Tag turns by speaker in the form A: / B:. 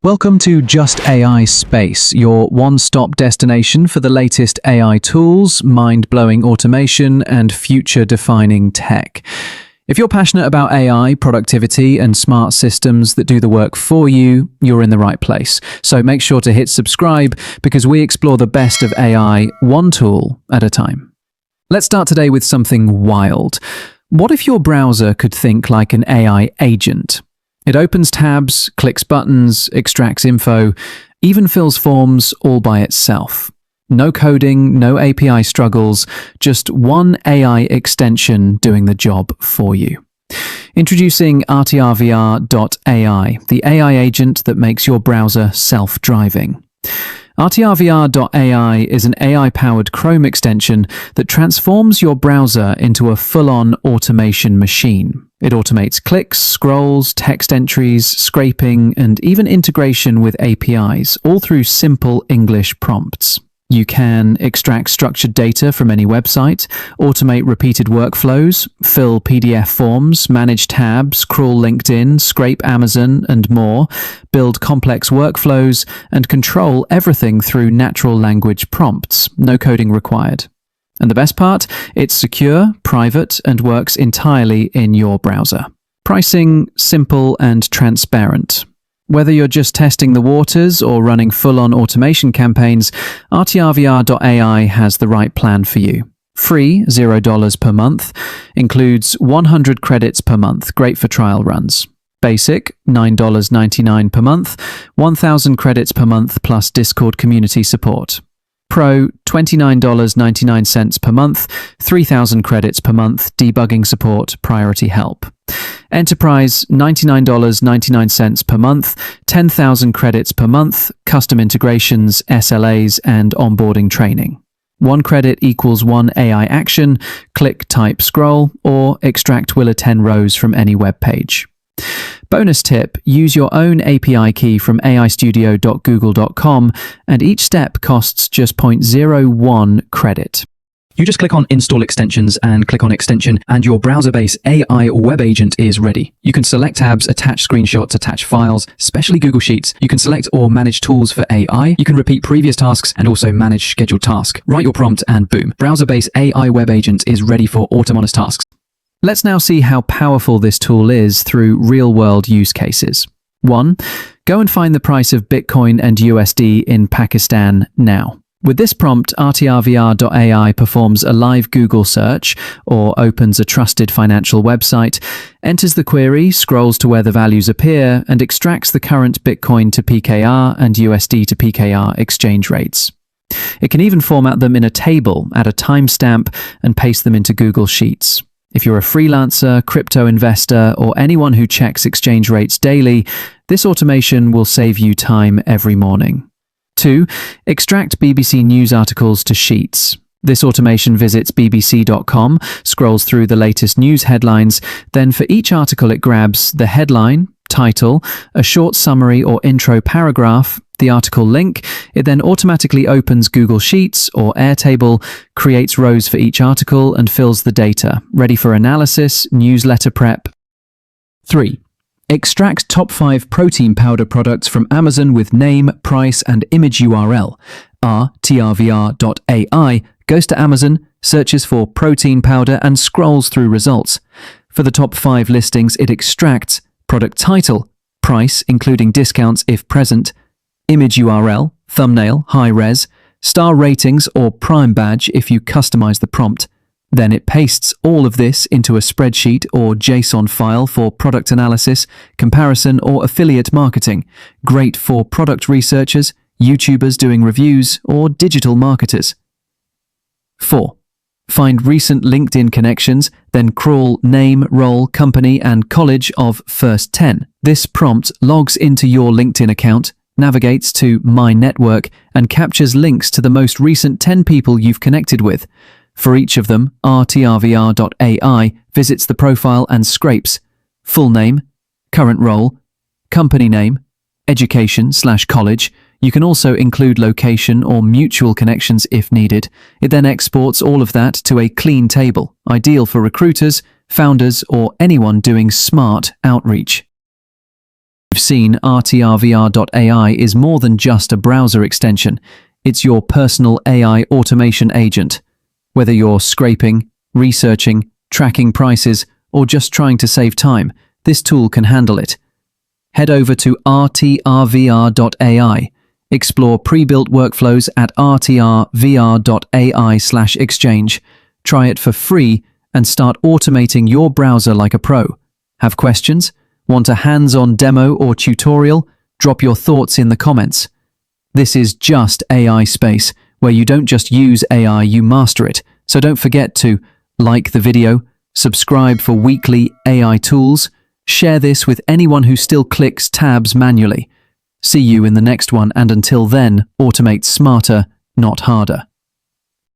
A: Welcome to Just AI Space, your one-stop destination for the latest AI tools, mind-blowing automation, and future-defining tech. If you're passionate about AI, productivity, and smart systems that do the work for you, you're in the right place. So make sure to hit subscribe because we explore the best of AI one tool at a time. Let's start today with something wild. What if your browser could think like an AI agent? It opens tabs, clicks buttons, extracts info, even fills forms all by itself. No coding, no API struggles, just one AI extension doing the job for you. Introducing RTRVR.AI, the AI agent that makes your browser self-driving. RTRVR.AI is an AI-powered Chrome extension that transforms your browser into a full-on automation machine. It automates clicks, scrolls, text entries, scraping, and even integration with APIs, all through simple English prompts. You can extract structured data from any website, automate repeated workflows, fill PDF forms, manage tabs, crawl LinkedIn, scrape Amazon, and more, build complex workflows, and control everything through natural language prompts, no coding required. And the best part? It's secure, private, and works entirely in your browser. Pricing simple and transparent. Whether you're just testing the waters or running full-on automation campaigns, RTRVR.AI has the right plan for you. Free, $0 per month, includes 100 credits per month, great for trial runs. Basic, $9.99 per month, 1,000 credits per month plus Discord community support. Pro, $29.99 per month, 3,000 credits per month, debugging support, priority help. Enterprise, $99.99 per month, 10,000 credits per month, custom integrations, SLAs, and onboarding training. 1 credit equals 1 AI action, click, type, scroll, or extract will 10 rows from any web page. Bonus tip, use your own API key from aistudio.google.com and each step costs just 0.01 credit. You just click on Install Extensions and click on Extension and your browser-based AI web agent is ready. You can select tabs, attach screenshots, attach files, especially Google Sheets. You can select or manage tools for AI. You can repeat previous tasks and also manage scheduled tasks. Write your prompt and boom, browser-based AI web agent is ready for autonomous tasks. Let's now see how powerful this tool is through real-world use cases. 1. Go and find the price of Bitcoin and USD in Pakistan now. With this prompt, RTRVR.AI performs a live Google search or opens a trusted financial website, enters the query, scrolls to where the values appear, and extracts the current Bitcoin to PKR and USD to PKR exchange rates. It can even format them in a table, add a timestamp, and paste them into Google Sheets. If you're a freelancer, crypto investor, or anyone who checks exchange rates daily, this automation will save you time every morning. 2. Extract BBC News articles to Sheets. This automation visits bbc.com, scrolls through the latest news headlines, then for each article it grabs the headline, title, a short summary or intro paragraph, the article link. It then automatically opens Google Sheets or Airtable, creates rows for each article, and fills the data, ready for analysis, newsletter prep. 3. Extract top 5 protein powder products from Amazon with name, price, and image URL. RTRVR.AI goes to Amazon, searches for protein powder, and scrolls through results. For the top 5 listings, it extracts product title, price, including discounts if present, image URL, thumbnail, high res, star ratings or Prime badge if you customize the prompt. Then it pastes all of this into a spreadsheet or JSON file for product analysis, comparison, or affiliate marketing. Great for product researchers, YouTubers doing reviews, or digital marketers. 4. Find recent LinkedIn connections, then crawl name, role, company, and college of first 10. This prompt logs into your LinkedIn account, navigates to My Network, and captures links to the most recent 10 people you've connected with. For each of them, RTRVR.AI visits the profile and scrapes full name, current role, company name, education/college. You can also include location or mutual connections if needed. It then exports all of that to a clean table, ideal for recruiters, founders, or anyone doing smart outreach. You've seen RTRVR.AI is more than just a browser extension. It's your personal AI automation agent. Whether you're scraping, researching, tracking prices, or just trying to save time, this tool can handle it. Head over to RTRVR.AI. Explore pre-built workflows at RTRVR.AI/exchange. Try it for free and start automating your browser like a pro. Have questions? Want a hands-on demo or tutorial? Drop your thoughts in the comments. This is just AI space, where you don't just use AI, you master it. So don't forget to like the video, subscribe for weekly AI tools, share this with anyone who still clicks tabs manually. See you in the next one, and until then, automate smarter, not harder.